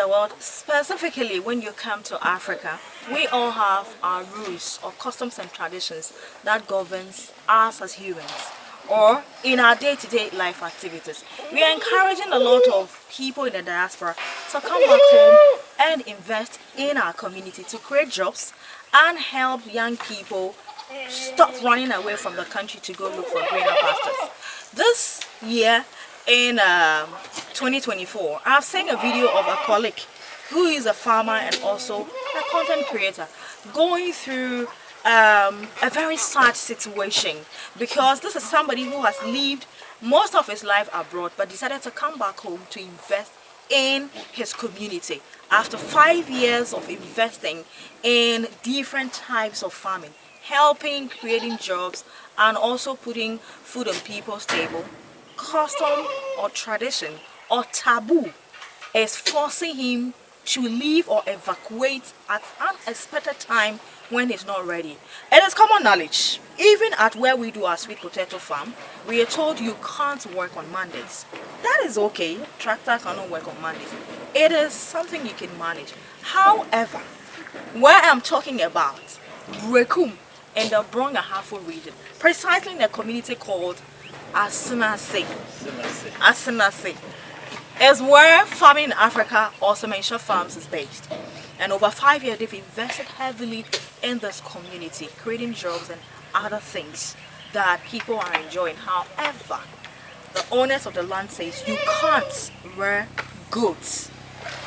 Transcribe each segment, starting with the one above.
the world, specifically when you come to Africa, we all have our rules or customs and traditions that governs us as humans or in our day-to-day life activities. We are encouraging a lot of people in the diaspora to come back home and invest in our community to create jobs and help young people stop running away from the country to go look for greener pastures. This year in 2024, I've seen a video of a colleague who is a farmer and also a content creator going through a very sad situation, because this is somebody who has lived most of his life abroad but decided to come back home to invest in his community after 5 years of investing in different types of farming, helping, creating jobs, and also putting food on people's table. Custom or tradition or taboo is forcing him to leave or evacuate at an unexpected time when he's not ready. It is common knowledge, even at where we do our sweet potato farm, we are told you can't work on Mondays. That is okay, tractor cannot work on Mondays. It is something you can manage. However, where I'm talking about, Berekum in the Bono Region, precisely in a community called Senase, is where farming in Africa or Semanhyia Farms is based. And over 5 years, they've invested heavily in this community, creating jobs and other things that people are enjoying. However, the owners of the land says you can't rear goats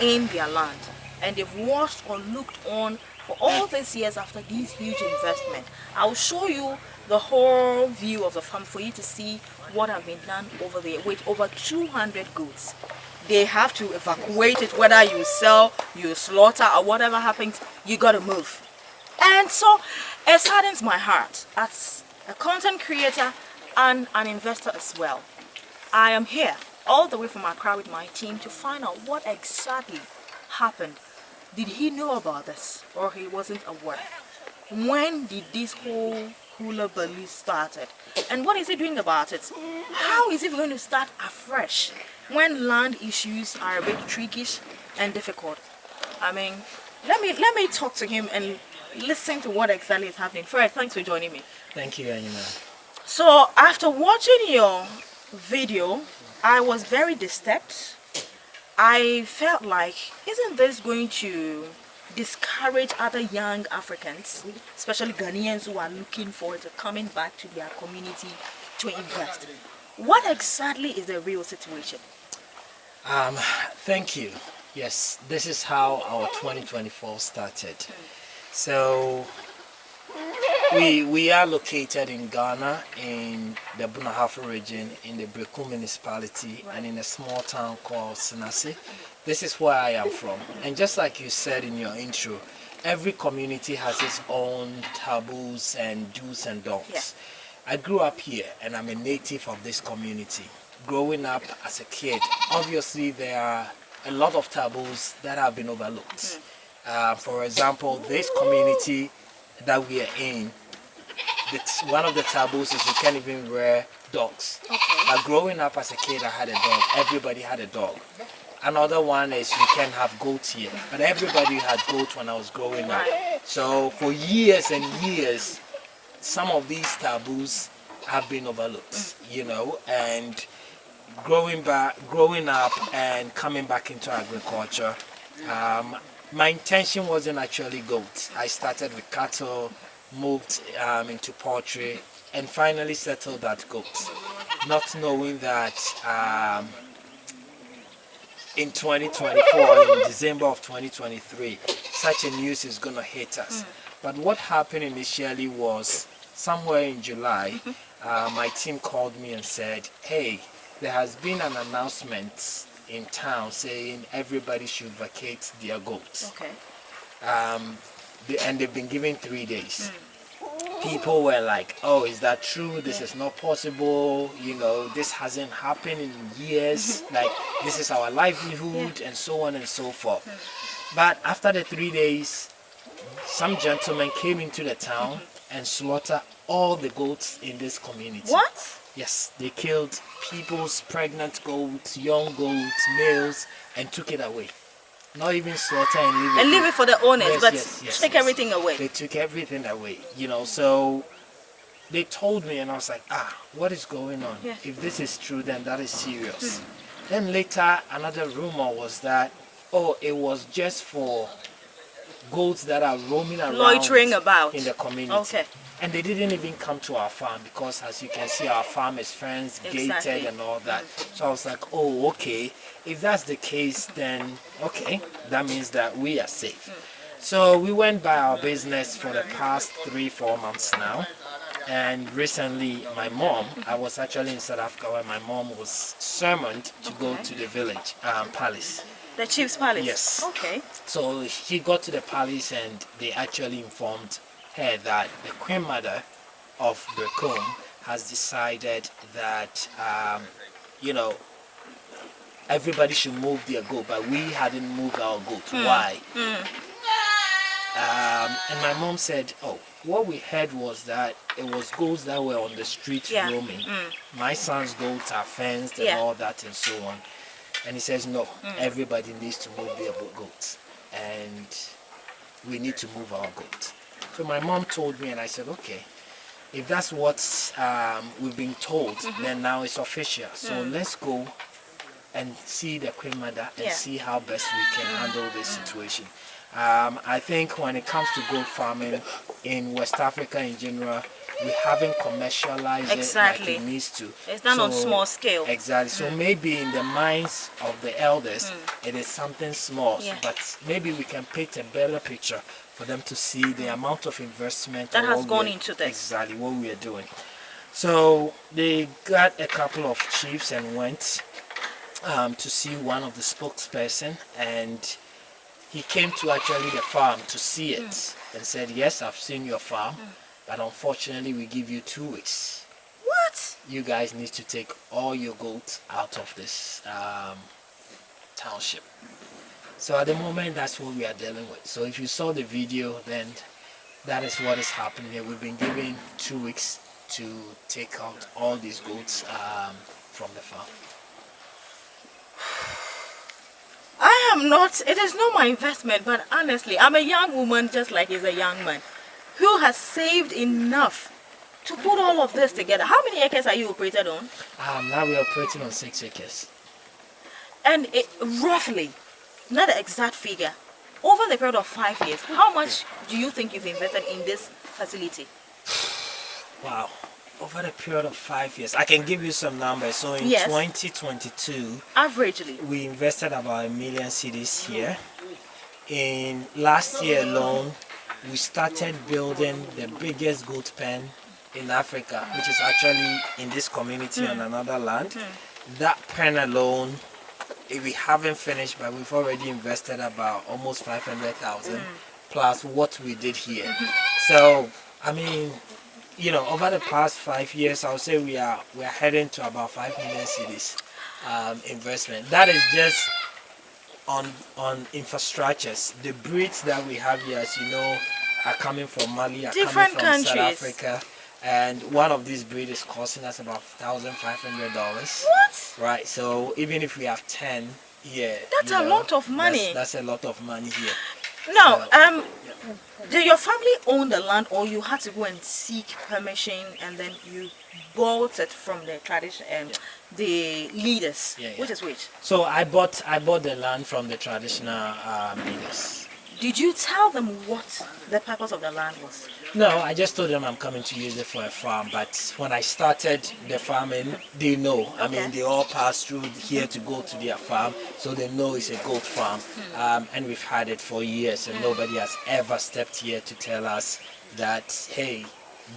in their land. And they've watched or looked on for all these years after these huge investments. I'll show you the whole view of the farm for you to see what have been done over there with over 200 goats. They have to evacuate it, whether you sell, you slaughter, or whatever happens, you gotta move. And so it saddens my heart as a content creator and an investor as well. I am here all the way from Accra with my team to find out what exactly happened. Did he know about this or he wasn't aware? When did this whole hula baloo started? And what is he doing about it? How is he going to start afresh when land issues are a bit trickish and difficult? I mean, let me talk to him and listen to what exactly is happening. Fred, thanks for joining me. Thank you, Anima. So after watching your video, I was very disturbed. I felt like, isn't this going to discourage other young Africans, especially Ghanaians who are looking forward to coming back to their community to invest? What exactly is the real situation? Thank you. Yes, this is how our 2024 started. So we are located in Ghana, in the Bono Region, in the Berekum municipality, and in a small town called Senase. This is where I am from. And just like you said in your intro, every community has its own taboos and do's and don'ts. Yeah. I grew up here and I'm a native of this community. Growing up as a kid, obviously there are a lot of taboos that have been overlooked. For example, this community that we are in, one of the taboos is you can't even rear dogs. Okay. But growing up as a kid, I had a dog. Everybody had a dog. Another one is you can't have goats here. But everybody had goats when I was growing up. So for years and years, some of these taboos have been overlooked, you know, and growing up and coming back into agriculture, my intention wasn't actually goats. I started with cattle, moved into poultry, and finally settled at goats, not knowing that in 2024, in December of 2023, such a news is going to hit us. But what happened initially was, somewhere in July, my team called me and said, hey, there has been an announcement in town saying everybody should vacate their goats. Okay. And they've been given 3 days. People were like, oh, is that true? This is not possible. You know, this hasn't happened in years. Like, this is our livelihood, and so on and so forth. But after the 3 days, some gentlemen came into the town and slaughtered all the goats in this community. What? Yes, they killed people's pregnant goats, young goats, males, and took it away. not even slaughter and leave it. And leave it for the owners, Yes, but yes, take yes. everything away. They took everything away, you know. So they told me, and I was like, what is going on? Yeah. If this is true, then that is serious. Then later, another rumor was that, oh, it was just for goats that are roaming around Loitering about in the community. Okay. And they didn't even come to our farm because, as you can see, our farm is fenced, gated, Exactly. and all that. So I was like, oh, okay. If that's the case, then okay, that means that we are safe. So we went by our business for the past 3-4 months now. And recently, my mom, I was actually in South Africa where my mom was summoned to go to the village, palace. The chief's palace? Yes. Okay. So she got to the palace and they actually informed her that the queen mother of Berekum has decided that, you know, everybody should move their goat, but we hadn't moved our goat. Why? And my mom said, oh, what we heard was that it was goats that were on the street roaming. My son's goats are fenced and all that and so on. And he says, no, everybody needs to move their goats. And we need to move our goat. So my mom told me, and I said, okay, if that's what we've been told, then now it's official. So let's go and see the queen mother and see how best we can handle this situation. I think when it comes to goat farming in West Africa in general, we haven't commercialized it like it needs to. It's done on small scale. Exactly. So maybe in the minds of the elders, it is something small, but maybe we can paint a better picture for them to see the amount of investment that has gone into this. Exactly what we are doing. So they got a couple of chiefs and went to see one of the spokesperson, and he came to actually the farm to see it and said, yes, I've seen your farm, but unfortunately we give you 2 weeks. What? You guys need to take all your goats out of this township. So at the moment, that's what we are dealing with. So if you saw the video, then that is what is happening here. We've been given 2 weeks to take out all these goats from the farm. I am not, it is not my investment, but honestly, I'm a young woman just like he's a young man who has saved enough to put all of this together. How many acres are you operated on? Now we are operating on 6 acres. And roughly, not the exact figure, over the period of 5 years, how much do you think you've invested in this facility? Wow. Over the period of 5 years, I can give you some numbers. So in 2022, averagely, we invested about 1 million cedis here. In last year alone, we started building the biggest goat pen in Africa, which is actually in this community on another land. That pen alone, we haven't finished, but we've already invested about almost 500,000 plus what we did here. So, I mean, you know, over the past 5 years, I would say we're heading to about 5 million cedis investment. That is just on infrastructures. The breeds that we have here, as you know, are coming from Mali, are different coming from countries. South Africa, and one of these breeds is costing us about $1,500. What? Right. So even if we have 10 here, that's a lot of money. That's a lot of money here. Now, did your family own the land, or you had to go and seek permission and then you bought it from the tradition and the leaders? Which is which? So I bought the land from the traditional leaders. Did you tell them what the purpose of the land was? No, I just told them I'm coming to use it for a farm. But when I started the farming, they know. I mean, they all pass through here to go to their farm, so they know it's a goat farm. And we've had it for years, and nobody has ever stepped here to tell us that, hey,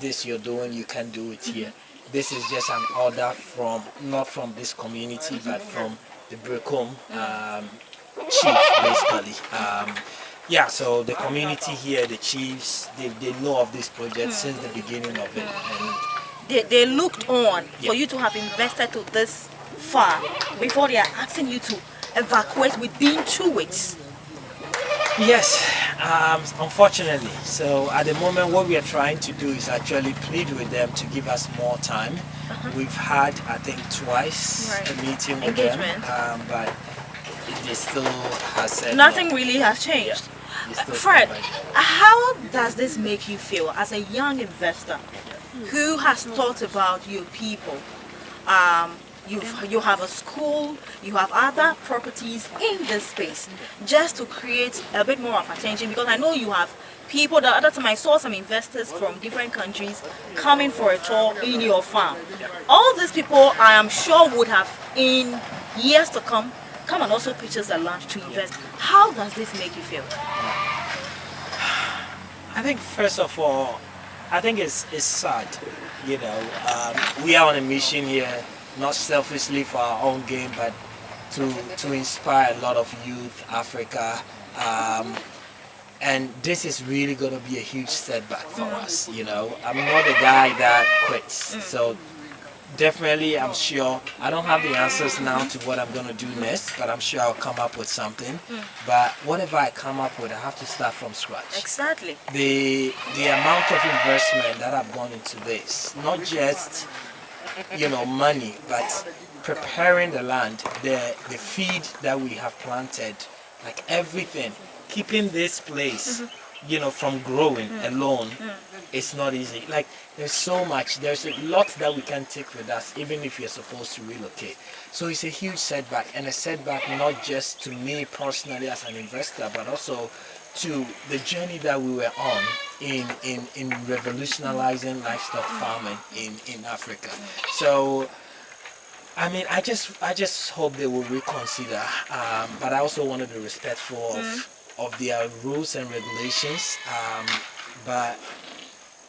this you're doing, you can do it here. This is just an order from, not from this community, but from the Berekum chief, basically. Yeah, so the community here, the chiefs, they know of this project since the beginning of it. And they looked on for you to have invested to this far before they are asking you to evacuate within 2 weeks. Yes, unfortunately. So at the moment, what we are trying to do is actually plead with them to give us more time. We've had, I think, twice a meeting with them, but they still has said Nothing no. really has changed. They still Fred, stand by that. how does this make you feel as a young investor who has thought about your people? You have a school, you have other properties in this space, just to create a bit more of attention, because I know you have people. The other time I saw some investors from different countries coming for a tour in your farm. All these people, I am sure, would have in years to come and also purchase the land to invest. How does this make you feel? I think first of all, I think it's sad. You know, we are on a mission here, not selfishly for our own gain, but to inspire a lot of youth, Africa. And this is really going to be a huge setback for us. You know, I'm not a guy that quits. So definitely, I'm sure I don't have the answers now to what I'm going to do next, but I'm sure I'll come up with something. But whatever I come up with, I have to start from scratch. Exactly. The amount of investment that I've gone into this, not just money, but preparing the land, the feed that we have planted, like everything, keeping this place, from growing alone, it's not easy. Like there's so much, there's a lot that we can take with us, even if you're supposed to relocate. So it's a huge setback, and a setback not just to me personally as an investor, but also to the journey that we were on in revolutionizing livestock farming in Africa. So I mean, I just hope they will reconsider, but I also want to be respectful of their rules and regulations. But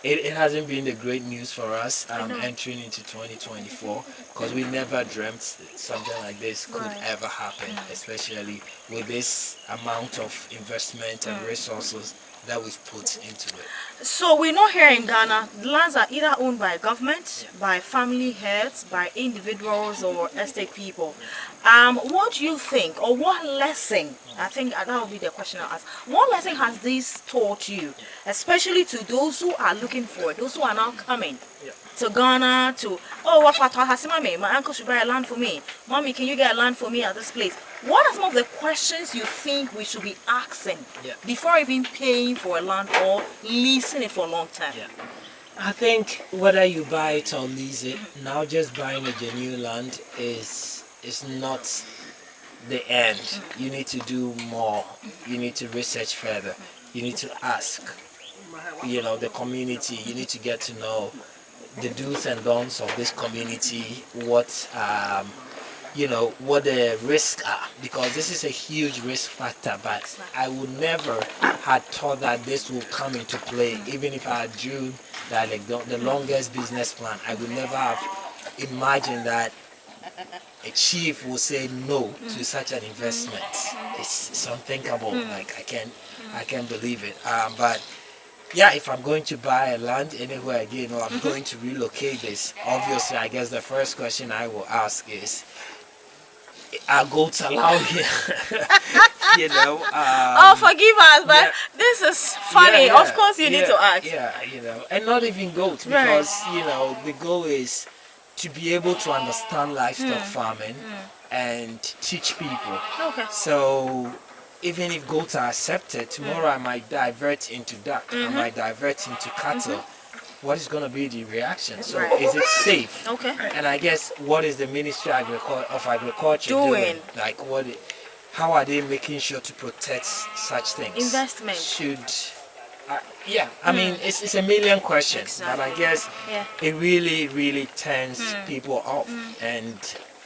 it hasn't been the great news for us entering into 2024, because we never dreamt something like this could ever happen, especially with this amount of investment and resources that we've put into it. So we know here in Ghana, lands are either owned by government, by family heads, by individuals or estate people. What do you think, or what lesson, I think that would be the question I'll ask, what lesson has this taught you, especially to those who are looking for it, those who are now coming to Ghana to, my uncle should buy a land for me, mommy, can you get a land for me at this place? What are some of the questions you think we should be asking before even paying for a land or leasing it for a long time? I think whether you buy it or lease it, now just buying a genuine land is not the end. You need to do more. You need to research further. You need to ask, the community. You need to get to know the do's and don'ts of this community, what the risks are, because this is a huge risk factor. But I would never had thought that this would come into play. Even if I drew that the longest business plan, I would never have imagined that a chief will say no to such an investment. It's unthinkable. Like I can't believe it. But yeah, if I'm going to buy a land anywhere again, or I'm going to relocate this, obviously I guess the first question I will ask is, are goats allowed here? Oh, forgive us, but this is funny. Of course you need to ask. And not even goats, because the goal is to be able to understand livestock farming and teach people. Okay. So even if goats are accepted, tomorrow I might divert into duck, I might divert into cattle. What is going to be the reaction? So is it safe? Okay. And I guess what is the Ministry of Agriculture doing? Like how are they making sure to protect such things? Investment. I mean, it's a million questions, but I guess it really, really turns people off. And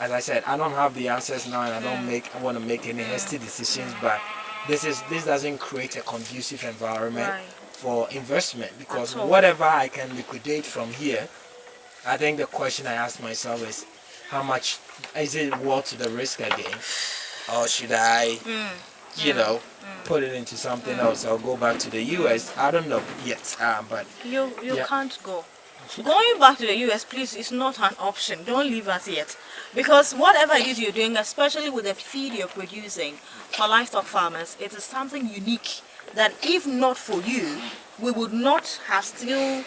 as I said, I don't have the answers now, and I don't want to make any hasty decisions. But this doesn't create a conducive environment for investment, because whatever I can liquidate from here, I think the question I ask myself is, how much is it worth the risk again, or should I? Put it into something else. I'll go back to the US. I don't know yet, but you can't go. Going back to the US, please, is not an option. Don't leave us yet, because whatever it is you're doing, especially with the feed you're producing for livestock farmers, it is something unique that if not for you, we would not have still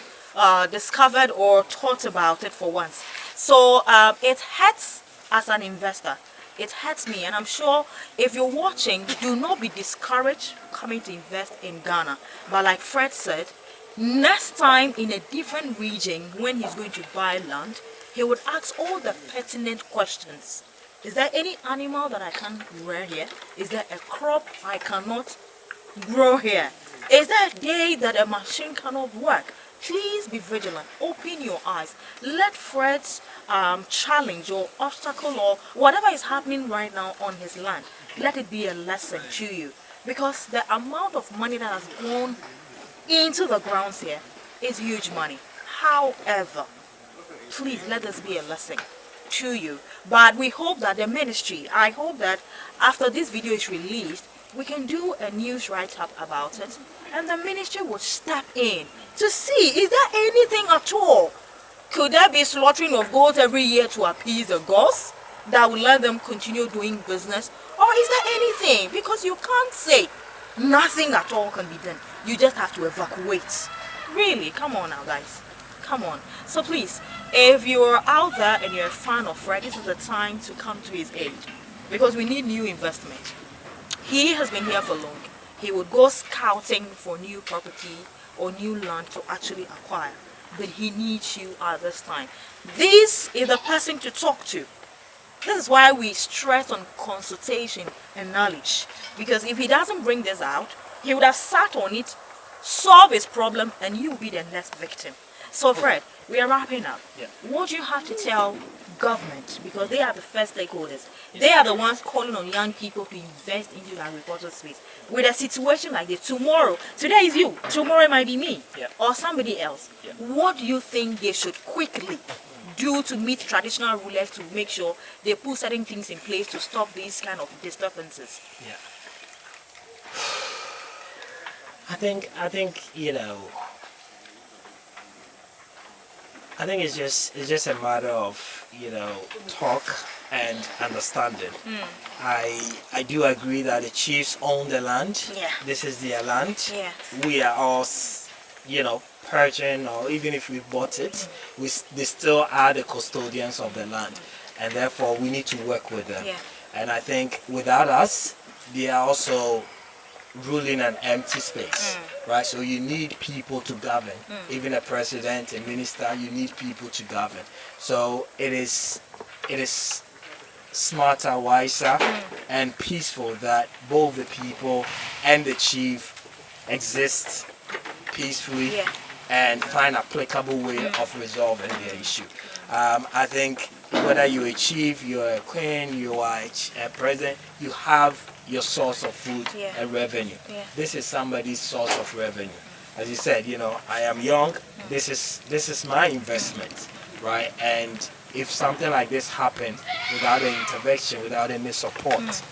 discovered or thought about it for once. So it hurts as an investor. It hurts me, and I'm sure if you're watching, do not be discouraged coming to invest in Ghana. But like Fred said, next time in a different region, when he's going to buy land, he would ask all the pertinent questions. Is there any animal that I can rear here? Is there a crop I cannot grow here? Is there a day that a machine cannot work? Please be vigilant. Open your eyes. Let Fred's challenge or obstacle or whatever is happening right now on his land, let it be a lesson to you. Because the amount of money that has gone into the grounds here is huge money. However, please let this be a lesson to you. But we hope that the ministry, I hope that after this video is released, we can do a news write-up about it, and the ministry will step in to see, is there anything at all? Could there be slaughtering of goats every year to appease the gods that will let them continue doing business? Or is there anything? Because you can't say nothing at all can be done. You just have to evacuate. Really, come on now, guys. Come on. So please, if you're out there and you're a fan of Fred, this is the time to come to his aid, because we need new investment. He has been here for long. He would go scouting for new property or new land to actually acquire, but he needs you at this time. This is the person to talk to. This is why we stress on consultation and knowledge, because if he doesn't bring this out, he would have sat on it, solve his problem, and you will be the next victim. So Fred, we are wrapping up. Yeah. What do you have to tell government, because they are the first stakeholders? They are the ones calling on young people to invest into the agricultural space. With a situation like this, today is you, tomorrow it might be me, or somebody else. What do you think they should quickly do to meet traditional rulers to make sure they put certain things in place to stop these kind of disturbances? Yeah. I think I think it's just a matter of talk and understanding. I do agree that the chiefs own the land. Yeah. This is their land. Yeah. We are all purchasing, or even if we bought it, they still are the custodians of the land, and therefore we need to work with them. Yeah. And I think without us, they are also ruling an empty space, right? So you need people to govern. Even a president, a minister, you need people to govern. So it is smarter, wiser, and peaceful that both the people and the chief exist peacefully and find an applicable way of resolving the issue. I think whether you're a chief, you're a queen, you are a president, you have your source of food and revenue. This is somebody's source of revenue. As you said, I am young. This is my investment, right? And if something like this happens without an intervention, without any support,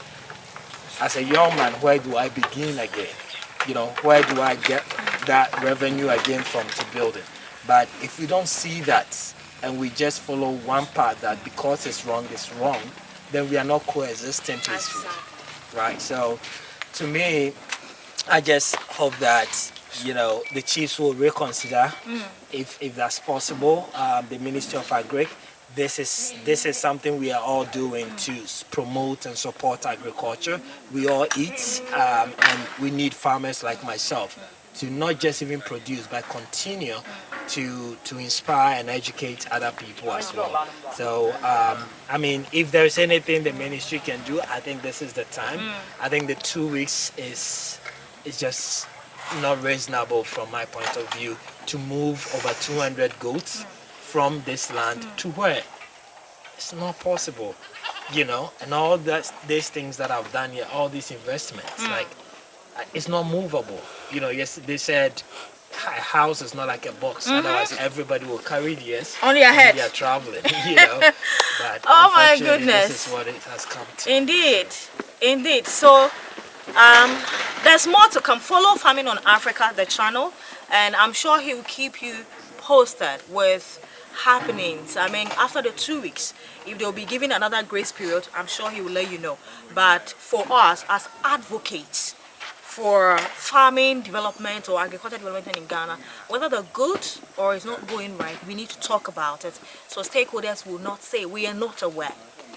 as a young man, where do I begin again? Where do I get that revenue again from to build it? But if we don't see that and we just follow one path that because it's wrong, then we are not coexisting peacefully. Right, so to me, I just hope that the chiefs will reconsider, if that's possible. The Ministry of Agri, this is something we are all doing to promote and support agriculture. We all eat, and we need farmers like myself to not just even produce, but continue to inspire and educate other people as well. So, I mean, if there's anything the ministry can do, I think this is the time. I think the 2 weeks is just not reasonable from my point of view to move over 200 goats from this land to where? It's not possible, and all these things that I've done here, all these investments, like, it's not movable. Yes, they said a house is not like a box, otherwise everybody will carry theirs on your head. They are traveling, But oh my goodness, this is what it has come to. Indeed. So there's more to come. Follow Farming on Africa, the channel, and I'm sure he will keep you posted with happenings. I mean, after the 2 weeks, if they'll be giving another grace period, I'm sure he will let you know. But for us as advocates for farming development or agricultural development in Ghana, whether they're good or it's not going right, we need to talk about it. So stakeholders will not say we are not aware.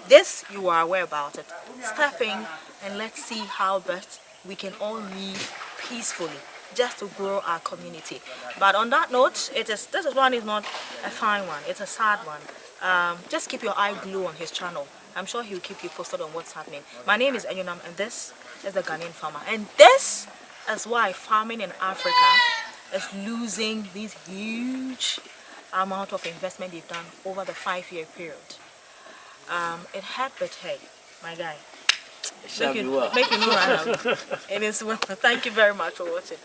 This, you are aware about it. Step in and let's see how best we can all live peacefully, just to grow our community. But on that note, this one is not a fine one, it's a sad one. Just keep your eye glued on his channel. I'm sure he'll keep you posted on what's happening. My name is Enyonam, and this is the Ghanaian farmer. And this is why farming in Africa is losing this huge amount of investment they've done over the 5-year period. It hurt, but hey, my guy, make you run out. It is well. Thank you very much for watching.